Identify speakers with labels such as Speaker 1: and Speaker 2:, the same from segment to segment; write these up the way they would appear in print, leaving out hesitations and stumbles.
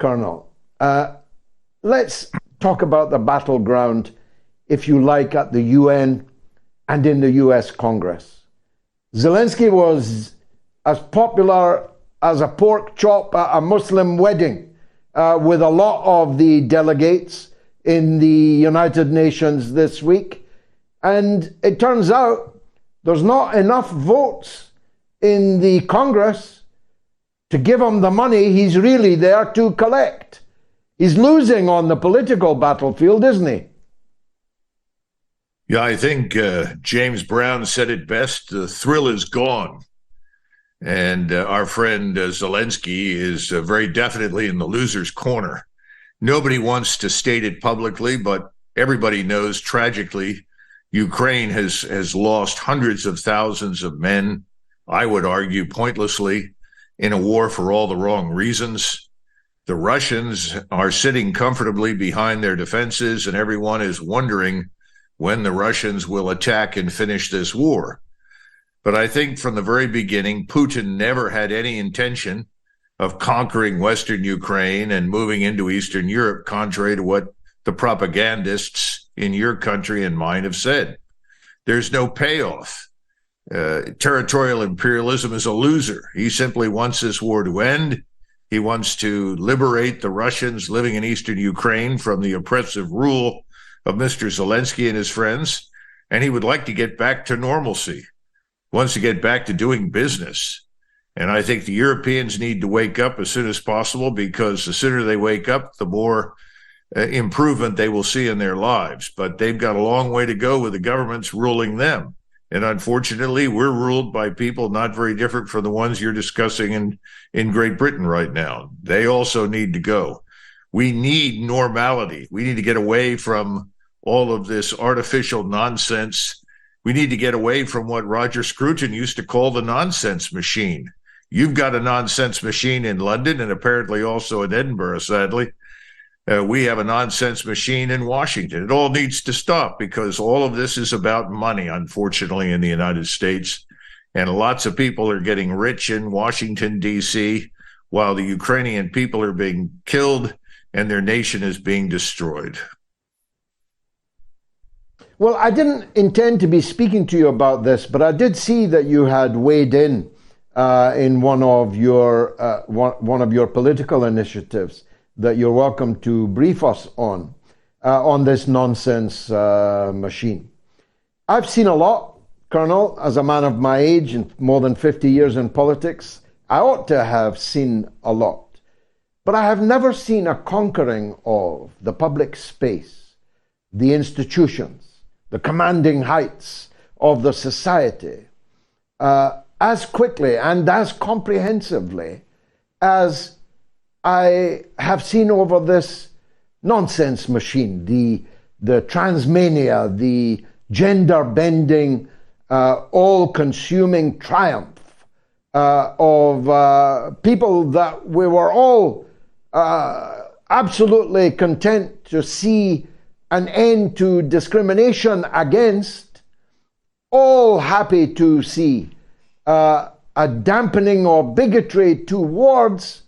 Speaker 1: Colonel. Let's talk about the battleground, if you like, at the UN and in the US Congress. Zelensky was as popular as a pork chop at a Muslim wedding with a lot of the delegates in the United Nations this week. And it turns out there's not enough votes in the Congress to give him the money he's really there to collect. He's losing on the political battlefield, isn't he?
Speaker 2: Yeah, I think James Brown said it best. The thrill is gone. And our friend Zelensky is very definitely in the loser's corner. Nobody wants to state it publicly, but everybody knows tragically Ukraine has lost hundreds of thousands of men, I would argue pointlessly, in a war for all the wrong reasons. The Russians are sitting comfortably behind their defenses, and everyone is wondering when the Russians will attack and finish this war. But I think from the very beginning, Putin never had any intention of conquering Western Ukraine and moving into Eastern Europe, contrary to what the propagandists in your country and mine have said. There's no payoff. Territorial imperialism is a loser. He simply wants this war to end. He wants to liberate the Russians living in Eastern Ukraine from the oppressive rule of Mr. Zelensky and his friends, and he would like to get back to normalcy, wants to get back to doing business. And I think the Europeans need to wake up as soon as possible, because the sooner they wake up, the more improvement they will see in their lives. But they've got a long way to go with the governments ruling them. And unfortunately, we're ruled by people not very different from the ones you're discussing in Great Britain right now. They also need to go. We need normality. We need to get away from all of this artificial nonsense. We need to get away from what Roger Scruton used to call the nonsense machine. You've got a nonsense machine in London and apparently also in Edinburgh, sadly. We have a nonsense machine in Washington. It all needs to stop, because all of this is about money, unfortunately, in the United States. And lots of people are getting rich in Washington, D.C., while the Ukrainian people are being killed and their nation is being destroyed.
Speaker 1: Well, I didn't intend to be speaking to you about this, but I did see that you had weighed in one of your political initiatives that you're welcome to brief us on this nonsense machine. I've seen a lot, Colonel, as a man of my age and more than 50 years in politics. I ought to have seen a lot, but I have never seen a conquering of the public space, the institutions, the commanding heights of the society as quickly and as comprehensively as I have seen over this nonsense machine, the transmania, the gender-bending, all-consuming triumph of people that we were all absolutely content to see an end to discrimination against, all happy to see a dampening of bigotry towards.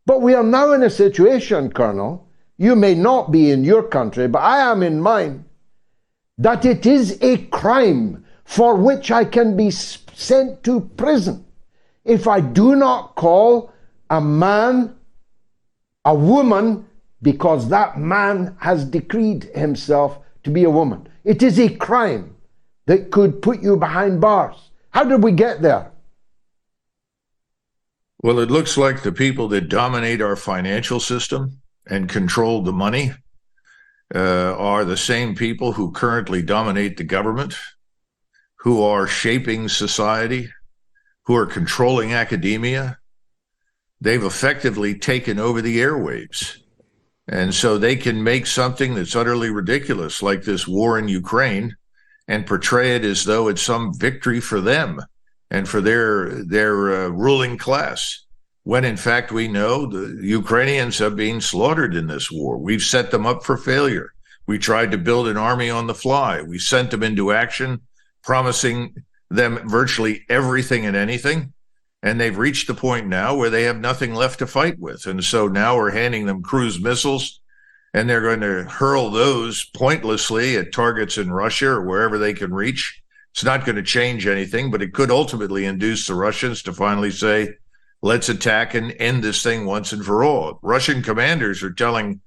Speaker 1: But we are now in a situation, Colonel, you may not be in your country, but I am in mine, that it is a crime for which I can be sent to prison if I do not call a man a woman because that man has decreed himself to be a woman. It is a crime that could put you behind bars. How did we get there?
Speaker 2: Well, it looks like the people that dominate our financial system and control the money are the same people who currently dominate the government, who are shaping society, who are controlling academia. They've effectively taken over the airwaves. And so they can make something that's utterly ridiculous, like this war in Ukraine, and portray it as though it's some victory for them and for their ruling class, when in fact we know the Ukrainians have been slaughtered in this war. We've set them up for failure. We tried to build an army on the fly. We sent them into action, promising them virtually everything and anything, And they've reached the point now where they have nothing left to fight with. And so now we're handing them cruise missiles, and they're going to hurl those pointlessly at targets in Russia or wherever they can reach. It's not going to change anything, but it could ultimately induce the Russians to finally say, let's attack and end this thing once and for all. Russian commanders are telling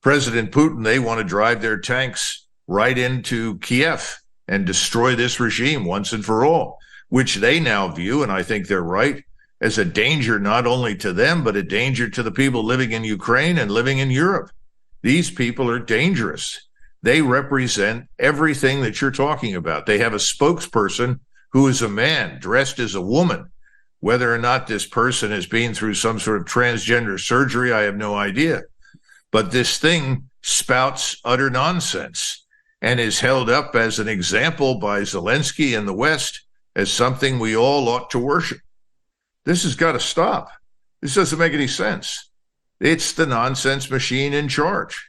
Speaker 2: President Putin they want to drive their tanks right into Kiev and destroy this regime once and for all, which they now view, and I think they're right, as a danger not only to them, but a danger to the people living in Ukraine and living in Europe. These people are dangerous. They represent everything that you're talking about. They have a spokesperson who is a man dressed as a woman. Whether or not this person has been through some sort of transgender surgery, I have no idea. But this thing spouts utter nonsense and is held up as an example by Zelensky and the West as something we all ought to worship. This has got to stop. This doesn't make any sense. It's the nonsense machine in charge.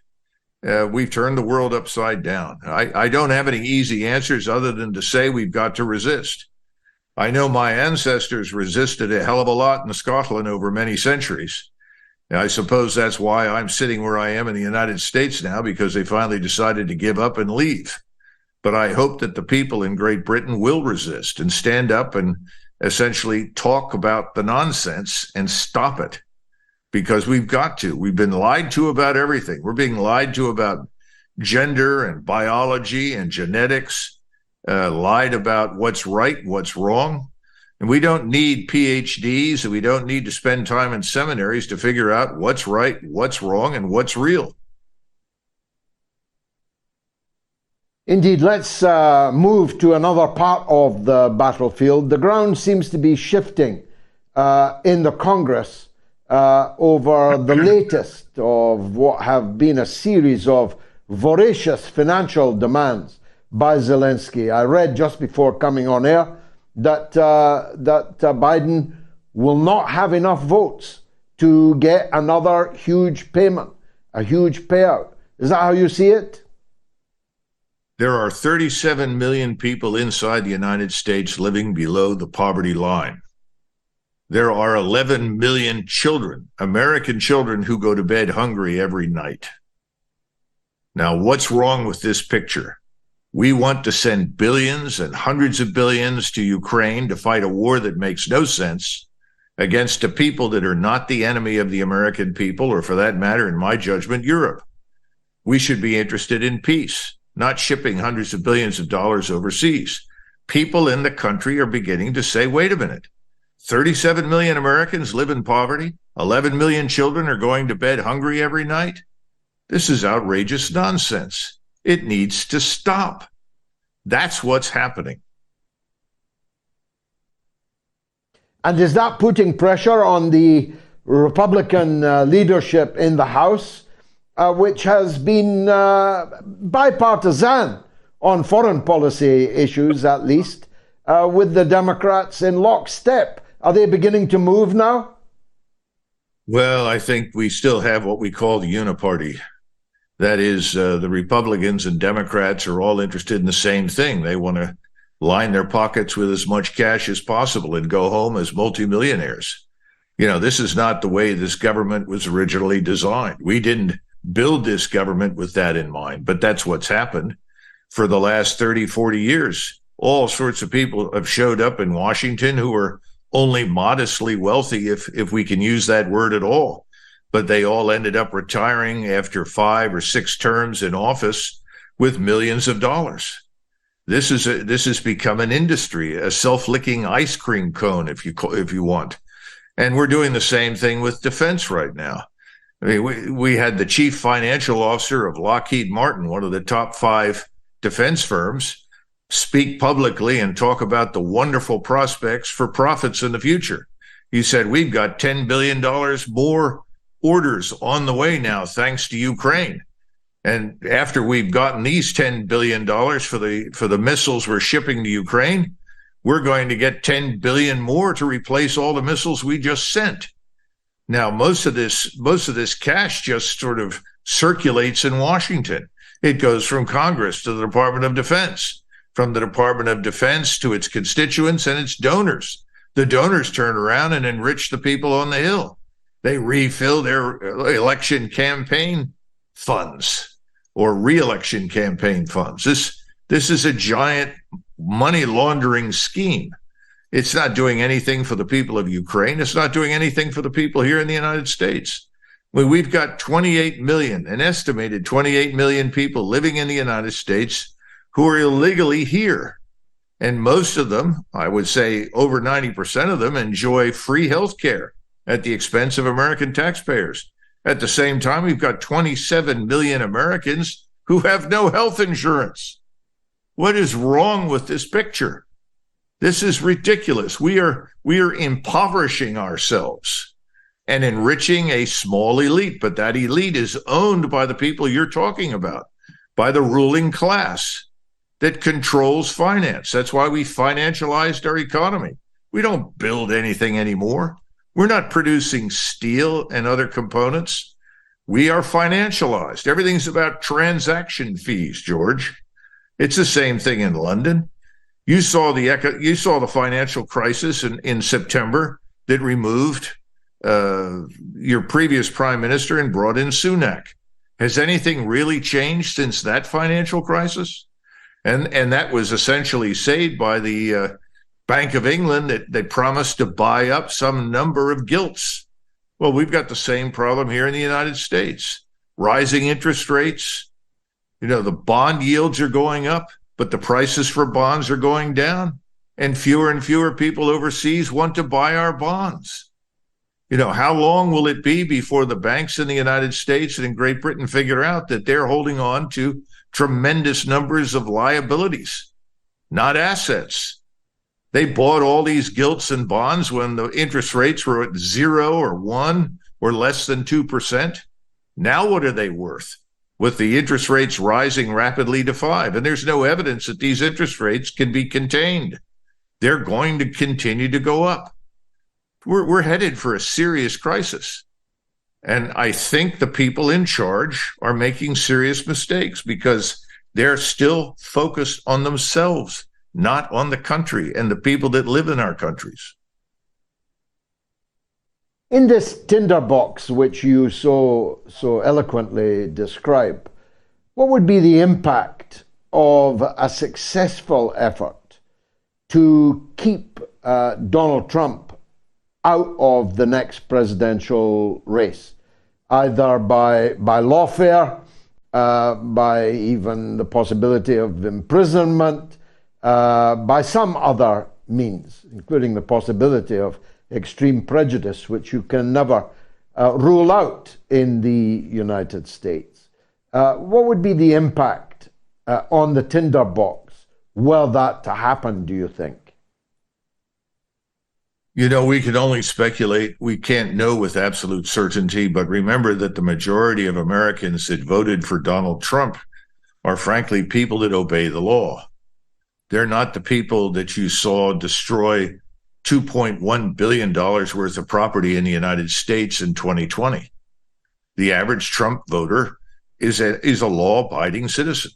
Speaker 2: We've turned the world upside down. I don't have any easy answers other than to say we've got to resist. I know my ancestors resisted a hell of a lot in Scotland over many centuries. I suppose that's why I'm sitting where I am in the United States now, because they finally decided to give up and leave. But I hope that the people in Great Britain will resist and stand up and essentially talk about the nonsense and stop it, because we've got to. We've been lied to about everything. We're being lied to about gender and biology and genetics, lied about what's right, what's wrong. And we don't need PhDs, and we don't need to spend time in seminaries to figure out what's right, what's wrong, and what's real.
Speaker 1: Indeed, let's move to another part of the battlefield. The ground seems to be shifting in the Congress over the latest of what have been a series of voracious financial demands by Zelensky. I read just before coming on air that Biden will not have enough votes to get another huge payment, a huge payout. Is that how you see it?
Speaker 2: There are 37 million people inside the United States living below the poverty line. There are 11 million children, American children, who go to bed hungry every night. Now, what's wrong with this picture? We want to send billions and hundreds of billions to Ukraine to fight a war that makes no sense against a people that are not the enemy of the American people, or for that matter, in my judgment, Europe. We should be interested in peace, not shipping hundreds of billions of dollars overseas. People in the country are beginning to say, wait a minute, 37 million Americans live in poverty. 11 million children are going to bed hungry every night. This is outrageous nonsense. It needs to stop. That's what's happening.
Speaker 1: And is that putting pressure on the Republican leadership in the House, which has been bipartisan on foreign policy issues, at least, with the Democrats in lockstep? Are they beginning to move now?
Speaker 2: Well, I think we still have what we call the uniparty. That is, the Republicans and Democrats are all interested in the same thing. They want to line their pockets with as much cash as possible and go home as multimillionaires. You know, this is not the way this government was originally designed. We didn't build this government with that in mind, but that's what's happened. For the last 30, 40 years, all sorts of people have showed up in Washington who are only modestly wealthy, if we can use that word at all. But they all ended up retiring after 5 or 6 terms in office with millions of dollars. This has become an industry, a self-licking ice cream cone, if you want. And we're doing the same thing with defense right now. I mean, we had the chief financial officer of Lockheed Martin, one of the top 5 defense firms, speak publicly and talk about the wonderful prospects for profits in the future. He said, we've got $10 billion more orders on the way now, thanks to Ukraine. And after we've gotten these $10 billion for the missiles we're shipping to Ukraine, we're going to get $10 billion more to replace all the missiles we just sent. Now, most of this cash just sort of circulates in Washington. It goes from Congress to the Department of Defense, from the Department of Defense to its constituents and its donors. The The donors turn around and enrich the people on the Hill. They refill their election campaign funds or re-election campaign funds. This is a giant money laundering scheme. It's not doing anything for the people of Ukraine. It's not doing anything for the people here in the United States. We've got 28 million, an estimated 28 million people living in the United States who are illegally here. And most of them, I would say over 90% of them, enjoy free health care at the expense of American taxpayers. At the same time, we've got 27 million Americans who have no health insurance. What is wrong with this picture? This is ridiculous. We are impoverishing ourselves and enriching a small elite, but that elite is owned by the people you're talking about, by the ruling class that controls finance. That's why we financialized our economy. We don't build anything anymore. We're not producing steel and other components. We are financialized. Everything's about transaction fees, George. It's the same thing in London. You saw the financial crisis in September that removed your previous prime minister and brought in Sunak. Has anything really changed since that financial crisis? And that was essentially saved by the Bank of England that promised to buy up some number of gilts. Well, we've got the same problem here in the United States. Rising interest rates. The bond yields are going up, but the prices for bonds are going down, and fewer people overseas want to buy our bonds. How long will it be before the banks in the United States and in Great Britain figure out that they're holding on to tremendous numbers of liabilities, not assets? They bought all these gilts and bonds when the interest rates were at 0 or 1 or less than 2%. Now what are they worth? With the interest rates rising rapidly to 5%. And there's no evidence that these interest rates can be contained. They're going to continue to go up. We're headed for a serious crisis. And I think the people in charge are making serious mistakes because they're still focused on themselves, not on the country and the people that live in our countries.
Speaker 1: In this tinderbox, which you so eloquently describe, what would be the impact of a successful effort to keep Donald Trump out of the next presidential race, either by lawfare, by even the possibility of imprisonment, by some other means, including the possibility of extreme prejudice, which you can never rule out in the United States. What would be the impact on the tinderbox were that to happen, do you think?
Speaker 2: We can only speculate. We can't know with absolute certainty, but remember that the majority of Americans that voted for Donald Trump are frankly people that obey the law. They're not the people that you saw destroy $2.1 billion worth of property in the United States in 2020. The average Trump voter is a law-abiding citizen.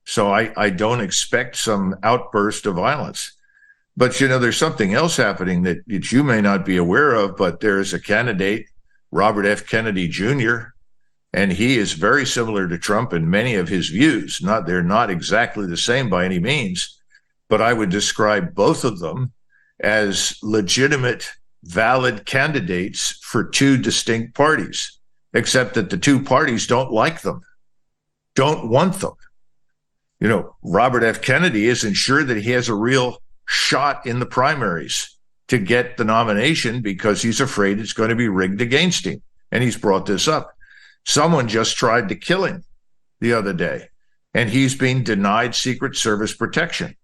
Speaker 2: So I don't expect some outburst of violence. But, there's something else happening that you may not be aware of, but there's a candidate, Robert F. Kennedy Jr., and he is very similar to Trump in many of his views. They're not exactly the same by any means, but I would describe both of them as legitimate, valid candidates for two distinct parties, except that the two parties don't like them, don't want them. Robert F. Kennedy isn't sure that he has a real shot in the primaries to get the nomination because he's afraid it's going to be rigged against him. And he's brought this up. Someone just tried to kill him the other day, and he's being denied Secret Service protection.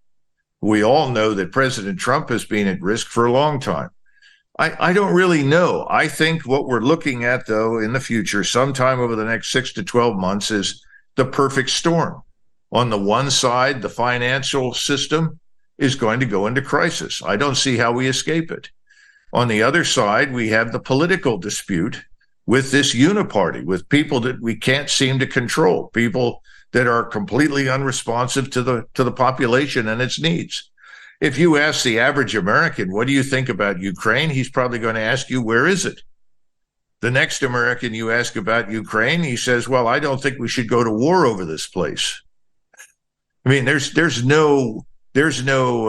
Speaker 2: We all know that President Trump has been at risk for a long time. I don't really know. I think what we're looking at, though, in the future, sometime over the next 6 to 12 months, is the perfect storm. On the one side, the financial system is going to go into crisis. I don't see how we escape it. On the other side, we have the political dispute with this uniparty, with people that we can't seem to control, people that are completely unresponsive to the population and its needs. If you ask the average American, what do you think about Ukraine? He's probably going to ask you, where is it? The next American you ask about Ukraine, he says, well, I don't think we should go to war over this place. I mean, there's no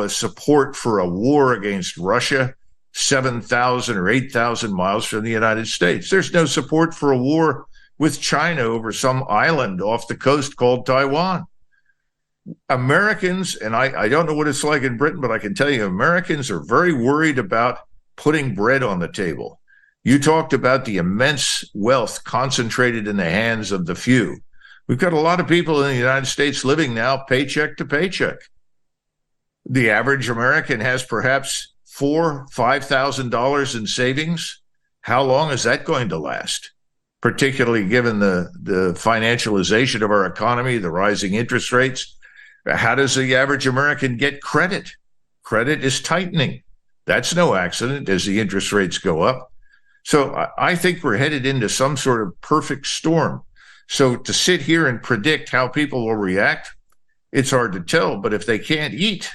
Speaker 2: support for a war against Russia 7,000 or 8,000 miles from the United States. There's no support for a war with China over some island off the coast called Taiwan. Americans, and I don't know what it's like in Britain, but I can tell you Americans are very worried about putting bread on the table. You talked about the immense wealth concentrated in the hands of the few. We've got a lot of people in the United States living now paycheck to paycheck. The average American has perhaps $4,000, $5,000 in savings. How long is that going to last? Particularly given the financialization of our economy, the rising interest rates. How does the average American get credit? Credit is tightening. That's no accident as the interest rates go up. So I think we're headed into some sort of perfect storm. So to sit here and predict how people will react, it's hard to tell. But if they can't eat,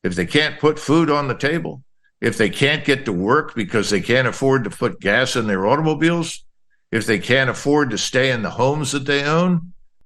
Speaker 2: if they can't put food on the table, if they can't get to work because they can't afford to put gas in their automobiles, if they can't afford to stay in the homes that they own,